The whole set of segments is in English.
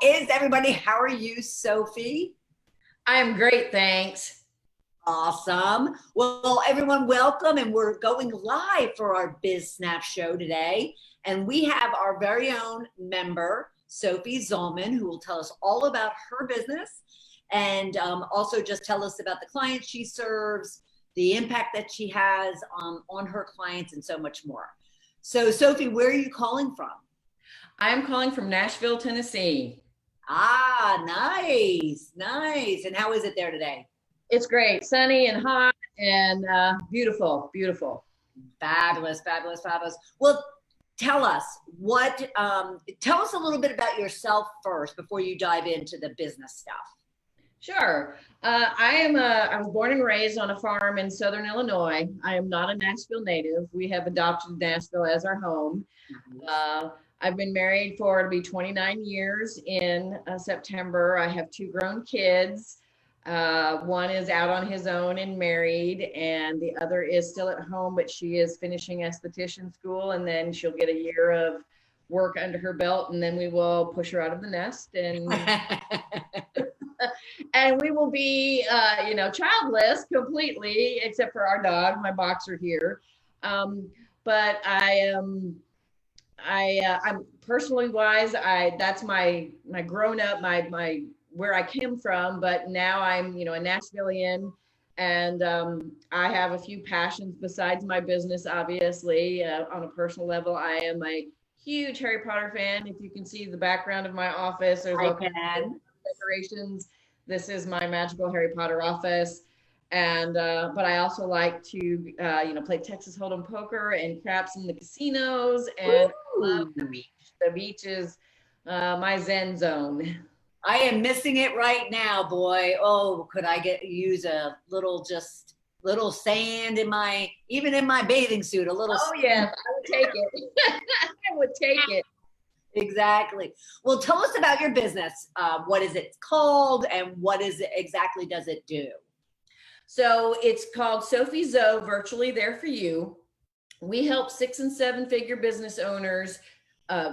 is everybody? How are you, Sophie? I'm great, thanks. Awesome. Well, everyone, welcome. And we're going live for our Biz SNAP Show today. And we have our very own member, Sophie Zollmann, who will tell us all about her business and also just tell us about the clients she serves, the impact that she has on her clients, and so much more. So, Sophie, where are you calling from? I'm calling from Nashville, Tennessee. Ah, nice, nice. And how is it there today? It's great, sunny and hot and beautiful, beautiful. Fabulous, fabulous, fabulous. Well, tell us tell us a little bit about yourself first before you dive into the business stuff. Sure. I was born and raised on a farm in Southern Illinois. I am not a Nashville native. We have adopted Nashville as our home. I've been married for, it'll be 29 years in September. I have 2 grown kids. One is out on his own and married, and the other is still at home, but she is finishing esthetician school, and then she'll get a year of work under her belt, and then we will push her out of the nest and and we will be childless completely, except for our dog, my boxer here. But I'm personally wise, that's my grown up, my where I came from, but now I'm, a Nashvilleian, and I have a few passions besides my business, obviously. On a personal level, I am a huge Harry Potter fan. If you can see the background of my office, there's all kinds of decorations. This is my magical Harry Potter office. And but I also like to play Texas Hold'em poker and craps in the casinos, and love the beach. The beach is my zen zone. I am missing it right now, boy. Oh, could I use a little sand even in my bathing suit, a little. Oh yeah, I would take it. I would take it. Exactly. Well, tell us about your business. What is it called, and what is it exactly does it do? So it's called SophieZo, virtually there for you. We help 6- and 7-figure business owners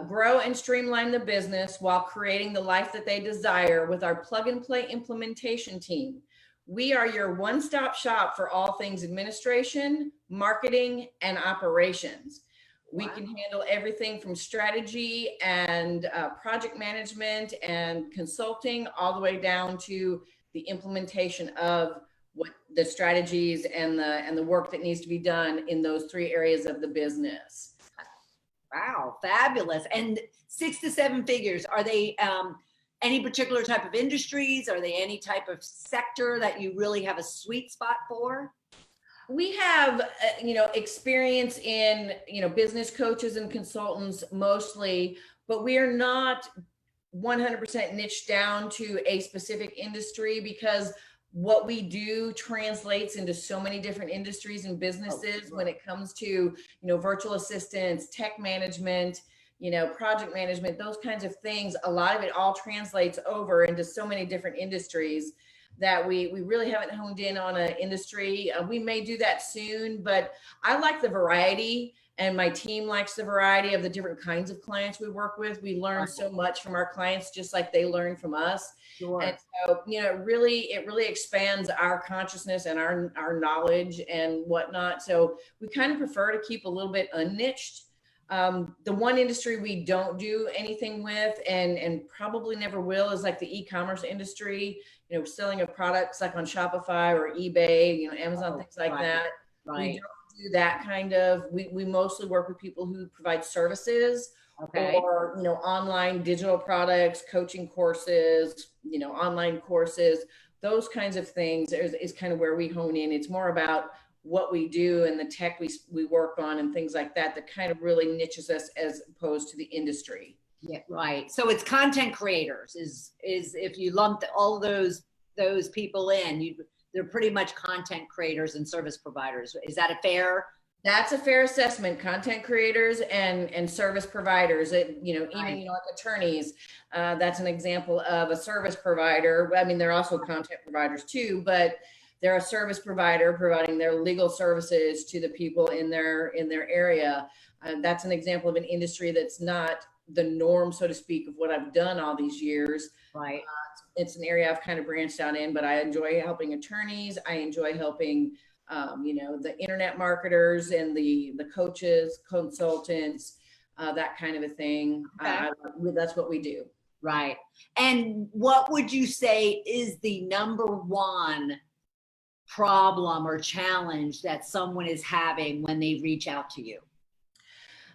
grow and streamline the business while creating the life that they desire with our plug and play implementation team. We are your one-stop shop for all things administration, marketing, and operations. We can handle everything from strategy and project management and consulting all the way down to the implementation of what the strategies and the work that needs to be done in those 3 areas of the business. Wow, fabulous. And 6 to 7 figures, are they any particular type of industries? Are they any type of sector that you really have a sweet spot for? We have, experience in, business coaches and consultants mostly, but we are not 100% niched down to a specific industry, because what we do translates into so many different industries and businesses when it comes to, virtual assistants, tech management, project management, those kinds of things. A lot of it all translates over into so many different industries that we really haven't honed in on an industry. We may do that soon, but I like the variety, and my team likes the variety of the different kinds of clients we work with. We learn so much from our clients, just like they learn from us. Sure. And so, it really expands our consciousness and our knowledge and whatnot. So we kind of prefer to keep a little bit unniched. The one industry we don't do anything with, and probably never will, is like the e-commerce industry, selling of products like on Shopify or eBay, Amazon, things like that. Right. We don't do that kind of, we mostly work with people who provide services. Okay. Or, online digital products, coaching courses, online courses, those kinds of things is kind of where we hone in. It's more about what we do and the tech we work on and things like that kind of really niches us as opposed to the industry. Yeah, right. So it's content creators is if you lumped all those people in, they're pretty much content creators and service providers. Is that a fair? That's a fair assessment. Content creators and service providers, even like attorneys. That's an example of a service provider. I mean, they're also content providers too, but they're a service provider providing their legal services to the people in their area. That's an example of an industry that's not the norm, so to speak, of what I've done all these years. Right. It's an area I've kind of branched out in, but I enjoy helping attorneys. I enjoy helping, the internet marketers and the coaches, consultants, that kind of a thing. Okay. That's what we do. Right. And what would you say is the number one problem or challenge that someone is having when they reach out to you?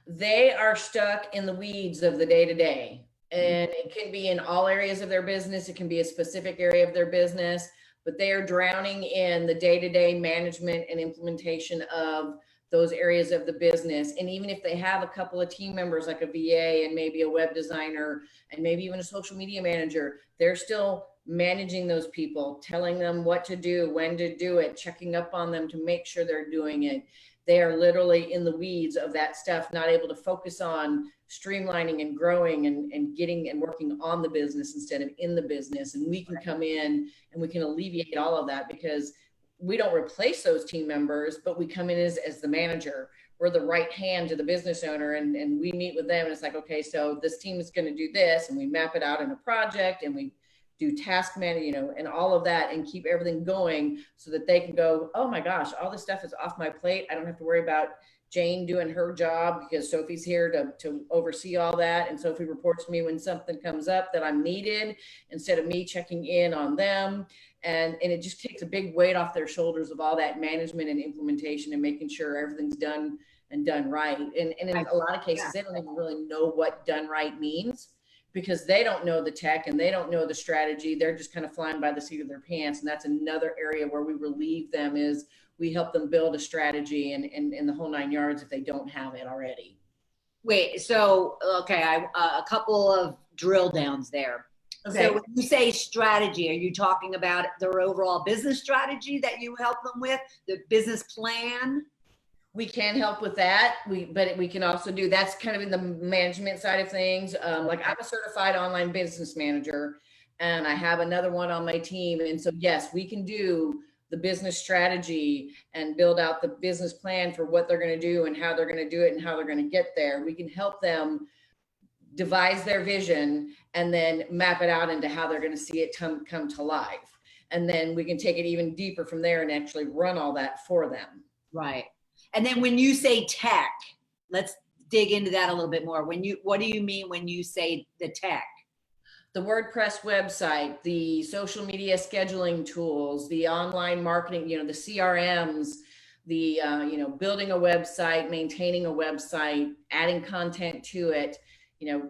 They are stuck in the weeds of the day-to-day, and it can be in all areas of their business. It can be a specific area of their business, but they are drowning in the day-to-day management and implementation of those areas of the business. And even if they have a couple of team members, like a VA and maybe a web designer and maybe even a social media manager, they're still managing those people, telling them what to do, when to do it, checking up on them to make sure they're doing it. They are literally in the weeds of that stuff, not able to focus on streamlining and growing and getting and working on the business instead of in the business. And we can come in and we can alleviate all of that, because we don't replace those team members, but we come in as the manager. We're the right hand to the business owner, and we meet with them, and it's like, okay, so this team is going to do this, and we map it out in a project, and we do task management, and all of that, and keep everything going so that they can go, oh my gosh, all this stuff is off my plate. I don't have to worry about Jane doing her job, because Sophie's here to oversee all that. And Sophie reports to me when something comes up that I'm needed, instead of me checking in on them. And it just takes a big weight off their shoulders of all that management and implementation and making sure everything's done and done right. And in a lot of cases, they don't even really know what done right means, because they don't know the tech and they don't know the strategy. They're just kind of flying by the seat of their pants. And that's another area where we relieve them, is we help them build a strategy and the whole 9 yards if they don't have it already. Wait, so, okay, a couple of drill downs there. Okay. So when you say strategy, are you talking about their overall business strategy that you help them with, the business plan? We can help with that. But we can also do, that's kind of in the management side of things. Like, I'm a certified online business manager, and I have another one on my team. And so, yes, we can do the business strategy and build out the business plan for what they're going to do and how they're going to do it and how they're going to get there. We can help them devise their vision and then map it out into how they're going to see it come to life. And then we can take it even deeper from there and actually run all that for them. Right. And then when you say tech, let's dig into that a little bit more. What do you mean when you say the tech? The WordPress website, the social media scheduling tools, the online marketing, the CRMs, the, building a website, maintaining a website, adding content to it,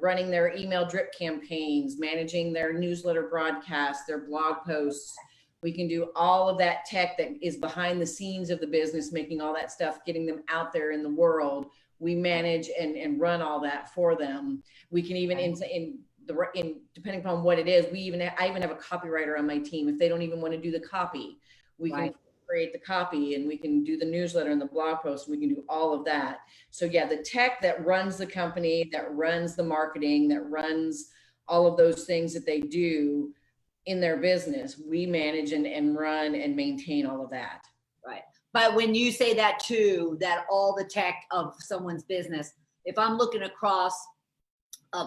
running their email drip campaigns, managing their newsletter broadcasts, their blog posts. We can do all of that tech that is behind the scenes of the business, making all that stuff, getting them out there in the world. We manage and run all that for them. We can even, depending upon what it is, I even have a copywriter on my team. If they don't even want to do the copy, we can create the copy, and we can do the newsletter and the blog post. We can do all of that. So yeah, the tech that runs the company, that runs the marketing, that runs all of those things that they do in their business, we manage and run and maintain all of that. Right. But when you say that too, that all the tech of someone's business, if I'm looking across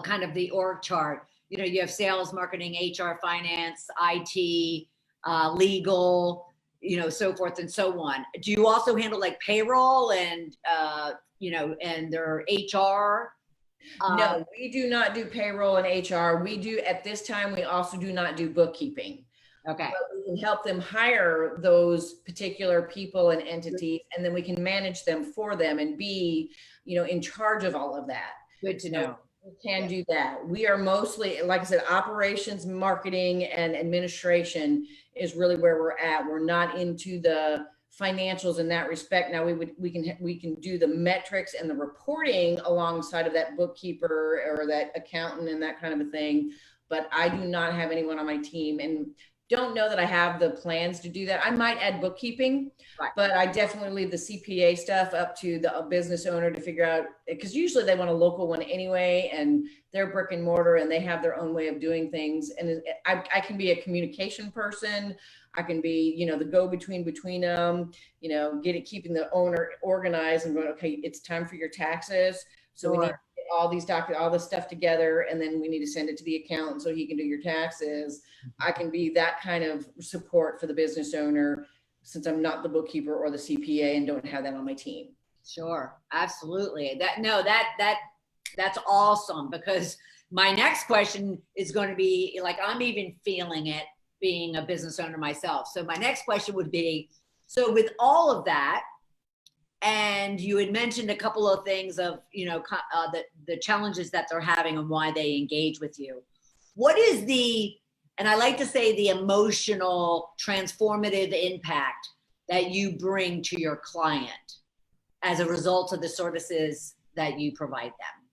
kind of the org chart, you have sales, marketing, HR, finance, IT, legal, so forth and so on. Do you also handle like payroll and, and their HR? No, we do not do payroll and HR. We do, at this time, we also do not do bookkeeping. Okay. But we can help them hire those particular people and entities, and then we can manage them for them and be, in charge of all of that. Good to know. We can do that. We are mostly, like I said, operations, marketing, and administration is really where we're at. We're not into the financials in that respect. Now we can do the metrics and the reporting alongside of that bookkeeper or that accountant and that kind of a thing. But I do not have anyone on my team, and don't know that I have the plans to do that. I might add bookkeeping, but I definitely leave the CPA stuff up to the business owner to figure out, because usually they want a local one anyway, and they're brick and mortar and they have their own way of doing things. And I can be a communication person. I can be, the go-between between them, keeping the owner organized and going, okay, it's time for your taxes. So we need to all these all this stuff together, and then we need to send it to the accountant so he can do your taxes. I can be that kind of support for the business owner, since I'm not the bookkeeper or the CPA and don't have that on my team. Sure, absolutely. That's awesome, because my next question is going to be, like, I'm even feeling it being a business owner myself. So my next question would be, so with all of that, and you had mentioned a couple of things of, the challenges that they're having and why they engage with you. What is and I like to say, the emotional transformative impact that you bring to your client as a result of the services that you provide them?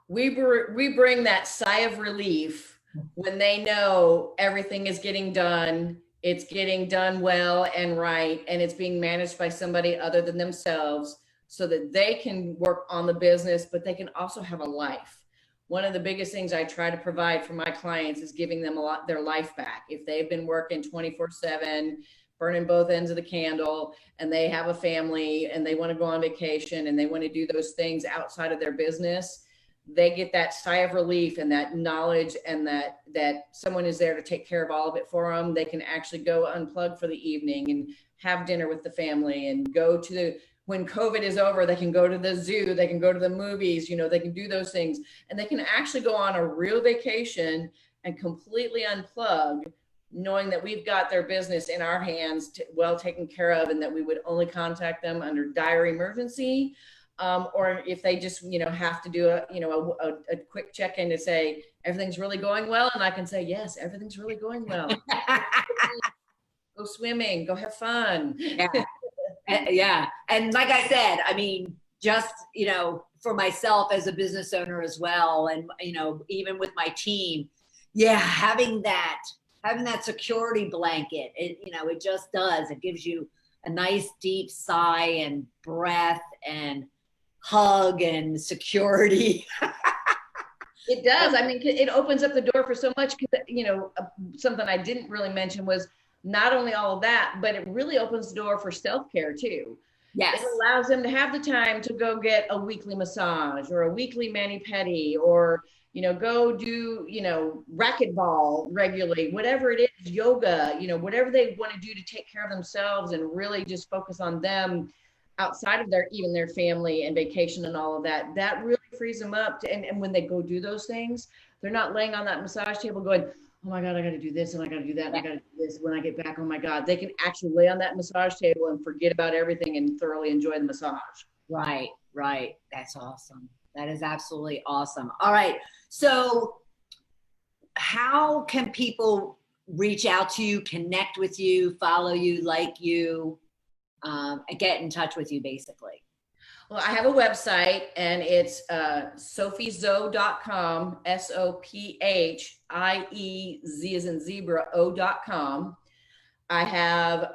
We bring that sigh of relief when they know everything is getting done. It's getting done well and right, and it's being managed by somebody other than themselves, so that they can work on the business, but they can also have a life. One of the biggest things I try to provide for my clients is giving them their life back. If they've been working 24/7, burning both ends of the candle, and they have a family and they want to go on vacation and they want to do those things outside of their business, they get that sigh of relief and that knowledge, and that someone is there to take care of all of it for them. They can actually go unplug for the evening and have dinner with the family, and go to when COVID is over, they can go to the zoo, they can go to the movies, they can do those things, and they can actually go on a real vacation and completely unplug, knowing that we've got their business in our hands, well taken care of, and that we would only contact them under dire emergency. Or if they just, have to do a quick check-in to say, everything's really going well. And I can say, yes, everything's really going well. Go swimming, go have fun. Yeah. Yeah. And like I said, I mean, just, for myself as a business owner as well. And, even with my team, having that security blanket, it just does. It gives you a nice deep sigh and breath and hug and security. It does. I mean, it opens up the door for so much. Something I didn't really mention was not only all of that, but it really opens the door for self-care too. Yes. It allows them to have the time to go get a weekly massage or a weekly mani-pedi, or, go do, racquetball regularly, whatever it is, yoga, whatever they want to do to take care of themselves and really just focus on them outside of even their family and vacation and all of that. That really frees them up and when they go do those things, they're not laying on that massage table going, oh my God, I got to do this and I got to do that. And I got to do this when I get back. Oh my God, they can actually lay on that massage table and forget about everything and thoroughly enjoy the massage. Right. That's awesome. That is absolutely awesome. All right. So how can people reach out to you, connect with you, follow you, like you, get in touch with you, basically? Well, I have a website, and it's SophieZo.com, SOPHIEZ as in zebra, O.com. I have,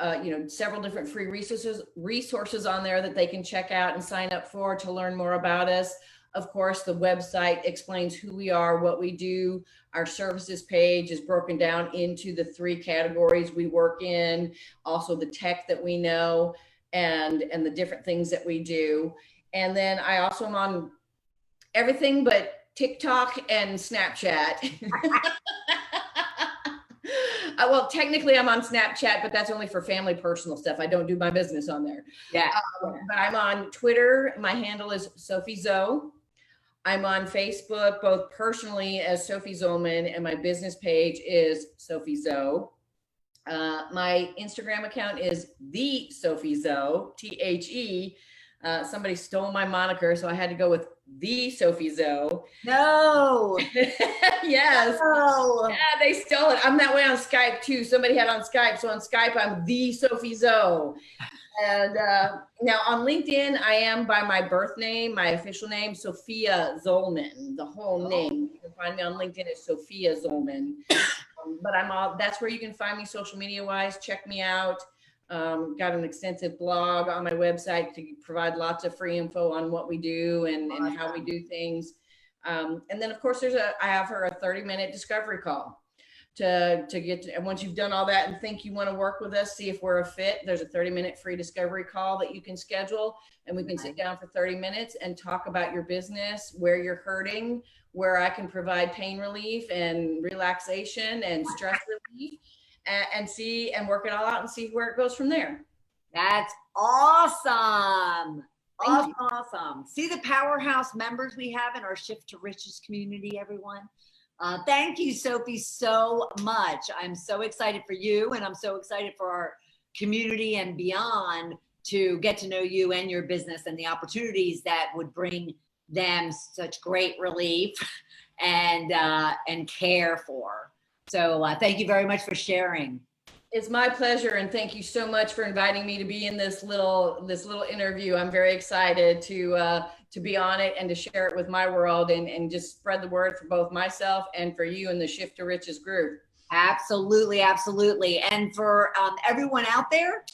several different free resources on there that they can check out and sign up for to learn more about us. Of course, the website explains who we are, what we do. Our services page is broken down into the 3 categories we work in, also the tech that we know, and the different things that we do. And then I also am on everything but TikTok and Snapchat. Well, technically I'm on Snapchat, but that's only for family personal stuff. I don't do my business on there. Yeah. But I'm on Twitter. My handle is SophieZo. I'm on Facebook, both personally as Sophie Zollmann, and my business page is SophieZo. My Instagram account is the SophieZo, THE. Somebody stole my moniker, so I had to go with the SophieZo. No. Yes. No. Yeah, they stole it. I'm that way on Skype too. Somebody had on Skype. So on Skype, I'm the SophieZo. And now on LinkedIn, I am by my birth name, my official name, Sophia Zollmann, the whole name. You can find me on LinkedIn as Sophia Zollmann. But that's where you can find me social media wise. Check me out. Got an extensive blog on my website to provide lots of free info on what we do and how we do things. And then of course I have her a 30-minute discovery call. and once you've done all that and think you want to work with us, see if we're a fit, there's a 30-minute free discovery call that you can schedule, and we can sit down for 30 minutes and talk about your business, where you're hurting, where I can provide pain relief and relaxation and stress relief, and work it all out and see where it goes from there. That's awesome. Awesome. See the powerhouse members we have in our Shift to Riches community, everyone. Thank you, Sophie, so much. I'm so excited for you, and I'm so excited for our community and beyond to get to know you and your business and the opportunities that would bring them such great relief and care for. So thank you very much for sharing. It's my pleasure, and thank you so much for inviting me to be in this little interview. I'm very excited to be on it and to share it with my world and just spread the word for both myself and for you and the Shift to Riches group. Absolutely, absolutely. And for everyone out there,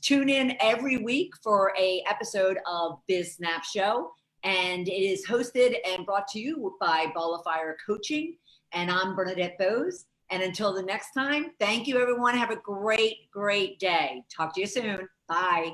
tune in every week for a episode of Biz SNAP Show, and it is hosted and brought to you by Ball of Fire Coaching, and I'm Bernadette Boas. And until the next time, thank you, everyone. Have a great, great day. Talk to you soon. Bye.